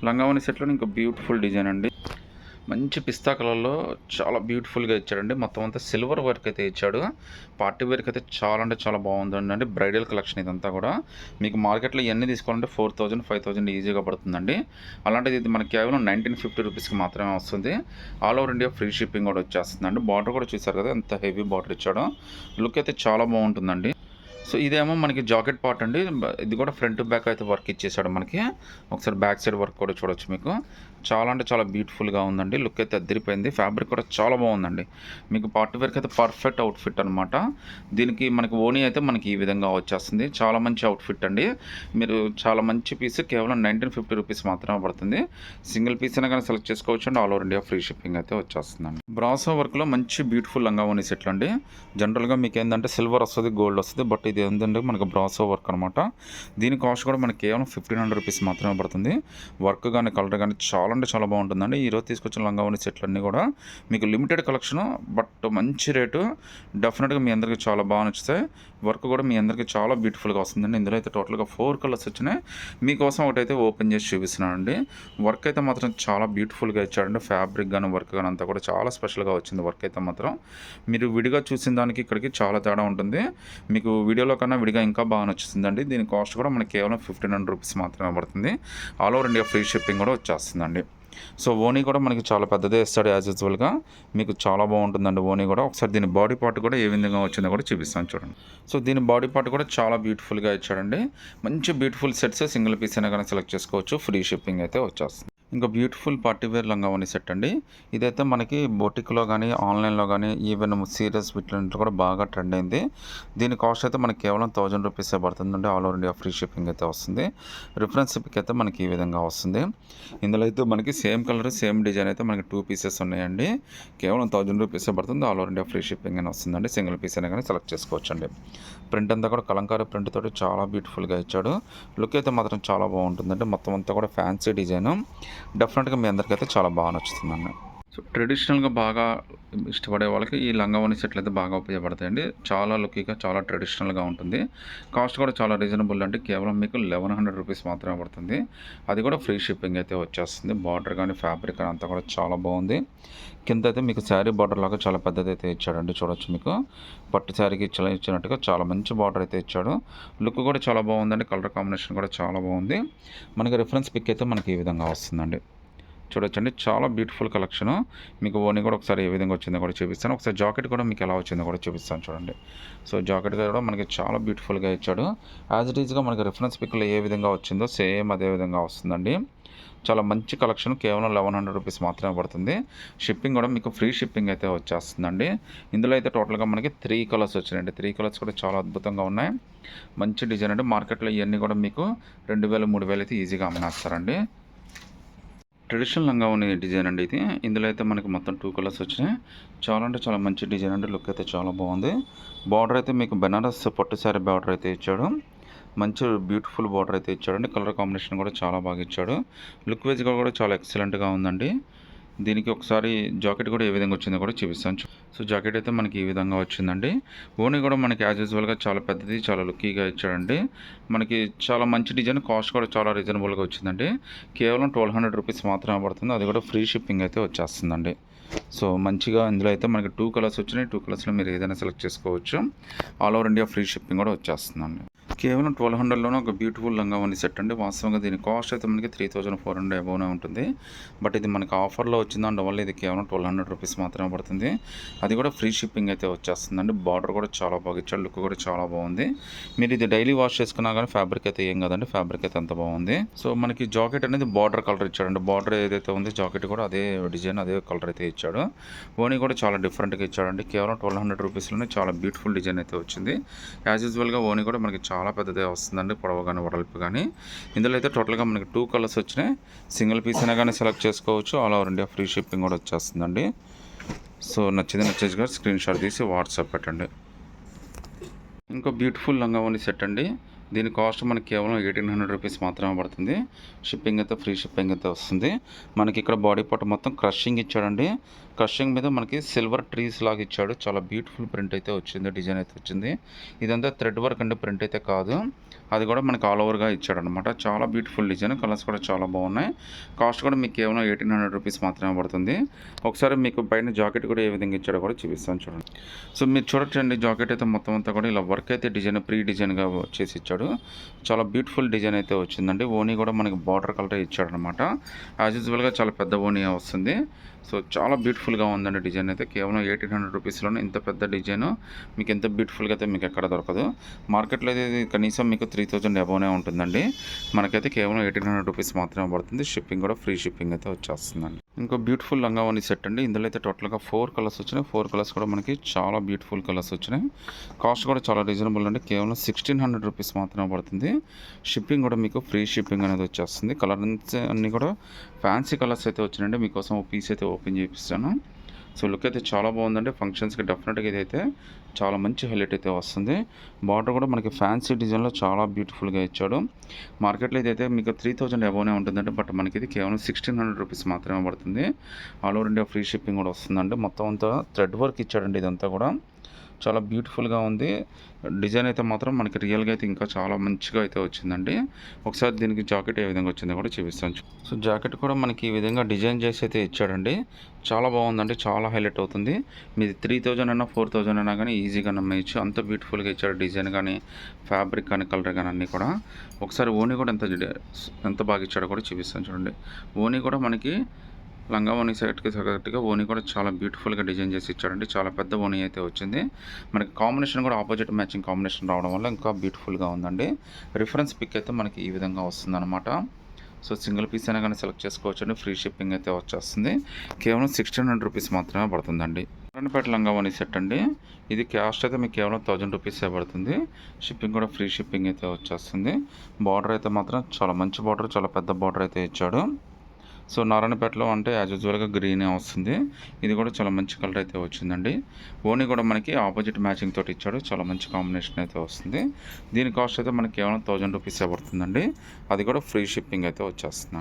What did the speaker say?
లంగావోని సెట్‌లో ఇంకో beautiful design అండి. మంచి పిస్తా కలర్‌లో చాలా బ్యూటిఫుల్‌గా ఇచ్చాడండి. మొత్తం అంతా సిల్వర్ వర్క్ అయితే ఇచ్చాడు. పార్టీ వేర్‌కి అయితే చాలా అంటే చాలా బాగుందండి. బ్రైడల్ కలెక్షన్ ఇదంతా కూడా. మీకు మార్కెట్‌లో ఇయన్నీ తీసుకోవాలంటే 4000, 5000 ఈజీగా పడుతుందండి. అలాంటిది ఇది మనకి కేవలం 1950 రూపీస్‌కి మాత్రమే వస్తుంది. All over India free shipping కూడా వచ్చేస్తుందండి. బార్డర్ కూడా చూసారు కదా ఎంత హెవీ బార్డర్ ఇచ్చాడో. లుక్ అయితే చాలా బాగుంటుందండి. సో ఇదేమో మనకి జాకెట్ పార్ట్ అండి. ఇది కూడా ఫ్రంట్ బ్యాక్ అయితే వర్క్ ఇచ్చేసాడు మనకి. ఒకసారి బ్యాక్ సైడ్ వర్క్ కూడా చూడొచ్చు మీకు. చాలా అంటే చాలా బ్యూటిఫుల్‌గా ఉందండి. లుక్ అయితే అదిరిపోయింది. ఫ్యాబ్రిక్ కూడా చాలా బాగుందండి. మీకు పార్టీ వేర్‌కి అయితే పర్ఫెక్ట్ అవుట్‌ఫిట్ అనమాట. దీనికి మనకి ఓణీ అయితే మనకి ఈ విధంగా వచ్చేస్తుంది. చాలా మంచి అవుట్‌ఫిట్ అండి. మీరు చాలా మంచి పీస్ కేవలం 1950 రూపీస్ మాత్రమే పడుతుంది. సింగిల్ పీస్ అయినా కానీ సెలెక్ట్ చేసుకోవచ్చు అండి. All over India free shipping అయితే వచ్చేస్తుందండి. బ్రాసో వర్క్‌లో మంచి బ్యూటిఫుల్ లంగా ఓణీ సెట్లు అండి. జనరల్‌గా మీకు ఏంటంటే సిల్వర్ వస్తుంది, గోల్డ్ వస్తుంది. బట్ ఇది ఏంటంటే మనకు బ్రాసో వర్క్ అనమాట. దీని కాస్ట్ కూడా మనకి కేవలం 1500 రూపీస్ మాత్రమే పడుతుంది. వర్క్ కానీ కలర్ కానీ చాలా అంటే చాలా బాగుంటుందండి. ఈరోజు తీసుకొచ్చిన లంగావోని సెట్లు అన్నీ కూడా మీకు లిమిటెడ్ కలెక్షన్, బట్ మంచి రేటు. డెఫినెట్గా మీ అందరికీ చాలా బాగా నచ్చుతాయి. వర్క్ కూడా మీ అందరికీ చాలా బ్యూటిఫుల్గా వస్తుందండి. ఇందులో అయితే టోటల్గా 4 కలర్స్ వచ్చినాయి. మీకోసం ఒకటైతే ఓపెన్ చేసి చూపిస్తున్నానండి. వర్క్ అయితే మాత్రం చాలా బ్యూటిఫుల్గా ఇచ్చాడండి. ఫ్యాబ్రిక్ కానీ వర్క్ కానీ అంతా కూడా చాలా స్పెషల్గా వచ్చింది. వర్క్ అయితే మాత్రం మీరు విడిగా చూసిన దానికి ఇక్కడికి చాలా తేడా ఉంటుంది. మీకు వీడియోలో కన్నా విడిగా ఇంకా బాగా నచ్చుతుందండి. దీని కాస్ట్ కూడా మనకి కేవలం 1500 రూపీస్ మాత్రమే పడుతుంది. All over India free shipping కూడా వచ్చేస్తుందండి. సో ఓనీ కూడా మనకి చాలా పెద్దదే ఇస్తాడు యాజ్ యూజువల్గా. మీకు చాలా బాగుంటుందండి ఓనీ కూడా. ఒకసారి దీని బాడీ పార్ట్ కూడా ఏ విధంగా వచ్చిందో కూడా చూపిస్తాను చూడండి. సో దీని బాడీ పార్ట్ కూడా చాలా బ్యూటిఫుల్గా ఇచ్చాడండి. మంచి బ్యూటిఫుల్ సెట్స్, సింగిల్ పీస్ అయినా కానీ సెలెక్ట్ చేసుకోవచ్చు. ఫ్రీ షిప్పింగ్ అయితే వచ్చేస్తుంది. ఇంకా బ్యూటిఫుల్ పార్టీ వేర్ లంగావోని సెట్ అండి. ఇదైతే మనకి బొటిక్లో కానీ ఆన్లైన్లో కానీ ఈవెన్ సీరియస్ వీటిలో కూడా బాగా ట్రెండ్ అయింది. దీని కాస్ట్ అయితే మనకి కేవలం 1000 రూపీసే పడుతుందండి. All over India free shipping అయితే వస్తుంది. రిఫరెన్స్ పిక్ అయితే మనకి ఈ విధంగా వస్తుంది. ఇందులో అయితే మనకి సేమ్ కలర్ సేమ్ డిజైన్ అయితే మనకి 2 పీసెస్ ఉన్నాయండి. కేవలం 1000 రూపీసే పడుతుంది. All over India free shipping అని వస్తుందండి. సింగిల్ పీస్ అయినా కానీ సెలెక్ట్ చేసుకోవచ్చండి. ప్రింట్ అంతా కూడా కలంకారీ ప్రింట్ తోటి చాలా బ్యూటిఫుల్గా ఇచ్చాడు. లుక్ అయితే మాత్రం చాలా బాగుంటుందండి. మొత్తం అంతా కూడా ఫ్యాన్సీ డిజైన్. డెఫినెట్గా మీ అందరికైతే చాలా బాగా నచ్చుతుందండి. సో ట్రెడిషనల్గా బాగా ఇష్టపడే వాళ్ళకి ఈ లంగావోని సెట్లు అయితే బాగా ఉపయోగపడతాయండి. చాలా లుక్కీగా చాలా ట్రెడిషనల్గా ఉంటుంది. కాస్ట్ కూడా చాలా రీజనబుల్ అండి. కేవలం మీకు 1100 రూపీస్ మాత్రమే పడుతుంది. అది కూడా ఫ్రీ షిప్పింగ్ అయితే వచ్చేస్తుంది. బార్డర్ కానీ ఫ్యాబ్రిక్ కానీ అంతా కూడా చాలా బాగుంది. కింద అయితే మీకు శారీ బార్డర్ లాగా చాలా పెద్దది అయితే ఇచ్చాడండి. చూడొచ్చు మీకు పట్టు శారీకి ఇచ్చినట్టుగా చాలా మంచి బార్డర్ అయితే ఇచ్చాడు. లుక్ కూడా చాలా బాగుందండి. కలర్ కాంబినేషన్ కూడా చాలా బాగుంది. మనకి రిఫరెన్స్ పిక్ అయితే మనకి ఈ విధంగా వస్తుందండి. చూడొచ్చండి చాలా బ్యూటిఫుల్ కలెక్షను. మీకు ఓనీ కూడా ఒకసారి ఏ విధంగా వచ్చిందో కూడా చూపిస్తాను. ఒకసారి జాకెట్ కూడా మీకు ఎలా వచ్చిందో కూడా చూపిస్తాను చూడండి. సో జాకెట్ కూడా మనకి చాలా బ్యూటిఫుల్గా ఇచ్చాడు. యాజ్ ఇట్ ఈజ్గా మనకి రిఫరెన్స్ పిక్లో ఏ విధంగా వచ్చిందో సేమ్ అదే విధంగా వస్తుందండి. చాలా మంచి కలెక్షన్. కేవలం 1100 రూపీస్ మాత్రమే పడుతుంది. షిప్పింగ్ కూడా మీకు ఫ్రీ షిప్పింగ్ అయితే వచ్చేస్తుందండి. ఇందులో అయితే టోటల్గా మనకి 3 కలర్స్ వచ్చినాయండి. 3 కలర్స్ కూడా చాలా అద్భుతంగా ఉన్నాయి. మంచి డిజైన్ అండి. మార్కెట్లో ఇవన్నీ కూడా మీకు 2000, 3000 అయితే ఈజీగా అమ్మేస్తారండి. ట్రెడిషనల్ లంగావోని డిజైన్ అండి ఇది. ఇందులో అయితే మనకి మొత్తం 2 కలర్స్ వచ్చినాయి. చాలా అంటే చాలా మంచి డిజైన్ అండి. లుక్ అయితే చాలా బాగుంది. బార్డర్ అయితే మీకు బెనారస్ పట్టు శారీ బార్డర్ అయితే ఇచ్చాడు. మంచి బ్యూటిఫుల్ బార్డర్ అయితే ఇచ్చాడండి. కలర్ కాంబినేషన్ కూడా చాలా బాగా ఇచ్చాడు. లుక్ వైజ్గా కూడా చాలా ఎక్సలెంట్గా ఉందండి. దీనికి ఒకసారి జాకెట్ కూడా ఏ విధంగా వచ్చిందో కూడా చూపిస్తాను. సో జాకెట్ అయితే మనకి ఈ విధంగా వచ్చిందండి. ఓనీ కూడా మనకి యాజ్ యూజువల్గా చాలా పెద్దది, చాలా లుక్కీగా ఇచ్చాడండి. మనకి చాలా మంచి డిజైన్. కాస్ట్ కూడా చాలా రీజనబుల్గా వచ్చిందండి. కేవలం 1200 రూపీస్ మాత్రమే పడుతుంది. అది కూడా ఫ్రీ షిప్పింగ్ అయితే వచ్చేస్తుందండి. సో మంచిగా ఇందులో అయితే మనకి 2 కలర్స్ వచ్చినాయి. 2 కలర్స్లో మీరు ఏదైనా సెలెక్ట్ చేసుకోవచ్చు. All over India free shipping కూడా వచ్చేస్తుందండి. కేవలం 1200లోనే ఒక బ్యూటిఫుల్ లంగావోని సెట్ అండి. వాస్తవంగా దీని కాస్ట్ అయితే మనకి 3400 అబోవ్నే ఉంటుంది. బట్ ఇది మనకి ఆఫర్లో వచ్చింది అందువల్ల ఇది కేవలం 1200 రూపీస్ మాత్రమే పడుతుంది. అది కూడా ఫ్రీ షిప్పింగ్ అయితే వచ్చేస్తుందండి. బార్డర్ కూడా చాలా బాగా ఇచ్చాడు. లుక్ కూడా చాలా బాగుంది. మీరు ఇది డైలీ వాష్ చేసుకున్నా కానీ ఫ్యాబ్రిక్ అయితే ఏం కదండి. ఫ్యాబ్రిక్ అయితే అంత బాగుంది. సో మనకి జాకెట్ అనేది బార్డర్ కలర్ ఇచ్చాడండి. బార్డర్ ఏదైతే ఉంది జాకెట్ కూడా అదే డిజైన్, అదే కలర్ అయితే ఇచ్చాడు. ఓనీ కూడా చాలా డిఫరెంట్గా ఇచ్చాడండి. కేవలం 1200 రూపీస్లోనే చాలా బ్యూటిఫుల్ డిజైన్ అయితే వచ్చింది. యాజ్ యూజువల్గా ఓనీ కూడా మనకి చాలా పెద్దదే వస్తుందండి. పొడవు కానీ వడల్పు కానీ. ఇందులో అయితే టోటల్గా మనకి 2 కలర్స్ వచ్చినాయి. సింగిల్ పీస్ అయినా కానీ సెలెక్ట్ చేసుకోవచ్చు. All over India free shipping కూడా వచ్చేస్తుందండి. సో నచ్చేసి స్క్రీన్ షాట్ తీసి వాట్సాప్ పెట్టండి. ఇంకో బ్యూటిఫుల్ లంగావోని సెట్ అండి. దీని కాస్ట్ మనకి కేవలం 1800 రూపీస్ మాత్రమే పడుతుంది. షిప్పింగ్ అయితే ఫ్రీ షిప్పింగ్ అయితే వస్తుంది. మనకి ఇక్కడ బాడీ పార్ట్ మొత్తం క్రషింగ్ ఇచ్చాడండి. క్రషింగ్ మీద మనకి సిల్వర్ ట్రీస్ లాగా ఇచ్చాడు. చాలా బ్యూటిఫుల్ ప్రింట్ అయితే వచ్చింది, డిజైన్ అయితే వచ్చింది. ఇదంతా థ్రెడ్ వర్క్ అండి, ప్రింట్ అయితే కాదు. అది కూడా మనకి ఆల్ ఓవర్గా ఇచ్చాడనమాట. చాలా బ్యూటిఫుల్ డిజైన్, కలర్స్ కూడా చాలా బాగున్నాయి. కాస్ట్ కూడా మీకు కేవలం 1800 రూపీస్ మాత్రమే పడుతుంది. ఒకసారి మీకు పైన జాకెట్ కూడా ఏ విధంగా ఇచ్చాడో కూడా చూపిస్తాను చూడండి. సో మీరు చూడొచ్చండి, జాకెట్ అయితే మొత్తం అంతా కూడా ఇలా వర్క్ అయితే డిజైన్ ప్రీ డిజైన్గా చేసి ఇచ్చాడు. చాలా బ్యూటిఫుల్ డిజైన్ అయితే వచ్చిందండి. ఓనీ కూడా మనకి బార్డర్ కలర్ ఇచ్చాడనమాట. యాజ్ యూజువల్గా చాలా పెద్ద ఓనీ వస్తుంది. సో చాలా బ్యూటిఫుల్గా ఉందండి డిజైన్ అయితే. కేవలం 1800 రూపీస్లోనే ఇంత పెద్ద డిజైన్ మీకు ఎంత బ్యూటిఫుల్గా అయితే మీకు ఎక్కడ దొరకదు. మార్కెట్లో అయితే ఇది కనీసం మీకు 3000 అబోనే ఉంటుందండి. మనకైతే కేవలం 1800 రూపీస్ మాత్రమే పడుతుంది. షిప్పింగ్ కూడా ఫ్రీ షిప్పింగ్ అయితే వచ్చేస్తుందండి. ఇంకో బ్యూటిఫుల్ లంగావోని సెట్ అండి. ఇందులో అయితే టోటల్గా 4 కలర్స్ వచ్చినాయి. 4 కలర్స్ కూడా మనకి చాలా బ్యూటిఫుల్ కలర్స్ వచ్చినాయి. కాస్ట్ కూడా చాలా రీజనబుల్ అండి. కేవలం 1600 రూపీస్ మాత్రమే పడుతుంది. షిప్పింగ్ కూడా మీకు ఫ్రీ షిప్పింగ్ అనేది వచ్చేస్తుంది. కలర్స్ అన్నీ కూడా ఫ్యాన్సీ కలర్స్ అయితే వచ్చినాయండి. మీకోసం ఒక పీస్ అయితే ఓపెన్ చేపిస్తాను. సో లుక్ అయితే చాలా బాగుందండి. ఫంక్షన్స్కి డెఫినెట్గా ఇదైతే చాలా మంచి హైలైట్ అయితే వస్తుంది. బార్డర్ కూడా మనకి ఫ్యాన్సీ డిజైన్లో చాలా బ్యూటిఫుల్గా ఇచ్చాడు. మార్కెట్లో ఇదైతే మీకు 3000 అబోనే ఉంటుందండి. బట్ మనకి ఇది కేవలం 1600 రూపీస్ మాత్రమే పడుతుంది. All over India free shipping కూడా వస్తుందండి. మొత్తం అంతా థ్రెడ్ వర్క్ ఇచ్చాడండి. ఇదంతా కూడా చాలా బ్యూటిఫుల్గా ఉంది. డిజైన్ అయితే మాత్రం మనకి రియల్గా అయితే ఇంకా చాలా మంచిగా అయితే వచ్చిందండి. ఒకసారి దీనికి జాకెట్ ఏ విధంగా వచ్చిందో కూడా చూపిస్తాను. సో జాకెట్ కూడా మనకి ఈ విధంగా డిజైన్ చేసి అయితే ఇచ్చాడండి. చాలా బాగుందండి, చాలా హైలైట్ అవుతుంది. మీది 3000 అయినా 4000 అయినా కానీ ఈజీగా నమ్మేయచ్చు. అంత బ్యూటిఫుల్గా ఇచ్చాడు. డిజైన్ కానీ ఫ్యాబ్రిక్ కానీ కలర్ కానీ అన్నీ కూడా. ఒకసారి ఓనీ కూడా ఎంత బాగా ఇచ్చాడో కూడా చూపిస్తాను చూడండి. ఓనీ కూడా మనకి లంగావోని సెట్కి తగ్గట్టుగా ఓనీ కూడా చాలా బ్యూటిఫుల్గా డిజైన్ చేసి ఇచ్చాడండి. చాలా పెద్ద ఓనీ అయితే వచ్చింది. మనకి కాంబినేషన్ కూడా ఆపోజిట్ మ్యాచింగ్ కాంబినేషన్ రావడం వల్ల ఇంకా బ్యూటిఫుల్గా ఉందండి. రిఫరెన్స్ పిక్ అయితే మనకి ఈ విధంగా వస్తుందన్నమాట. సో సింగిల్ పీస్ అయినా కానీ సెలెక్ట్ చేసుకోవచ్చండి. ఫ్రీ షిప్పింగ్ అయితే వచ్చేస్తుంది. కేవలం 1600 రూపీస్ మాత్రమే పడుతుందండి. నారాయణపేట లంగావోని సెట్ అండి. ఇది కాస్ట్ అయితే మీకు కేవలం 1000 రూపీసే పడుతుంది. షిప్పింగ్ కూడా ఫ్రీ షిప్పింగ్ అయితే వచ్చేస్తుంది. బార్డర్ అయితే మాత్రం చాలా మంచి బార్డర్, చాలా పెద్ద బార్డర్ అయితే ఇచ్చాడు. సో నారాయణపేటలో అంటే యాజ్ యూజువల్గా గ్రీనే వస్తుంది. ఇది కూడా చాలా మంచి కలర్ అయితే వచ్చిందండి. ఓనీ కూడా మనకి ఆపోజిట్ మ్యాచింగ్ తోటి ఇచ్చాడు. చాలా మంచి కాంబినేషన్ అయితే వస్తుంది. దీని కాస్ట్ అయితే మనకి కేవలం 1000 రూపీసే పడుతుందండి. అది కూడా ఫ్రీ షిప్పింగ్ అయితే వచ్చేస్తుంది.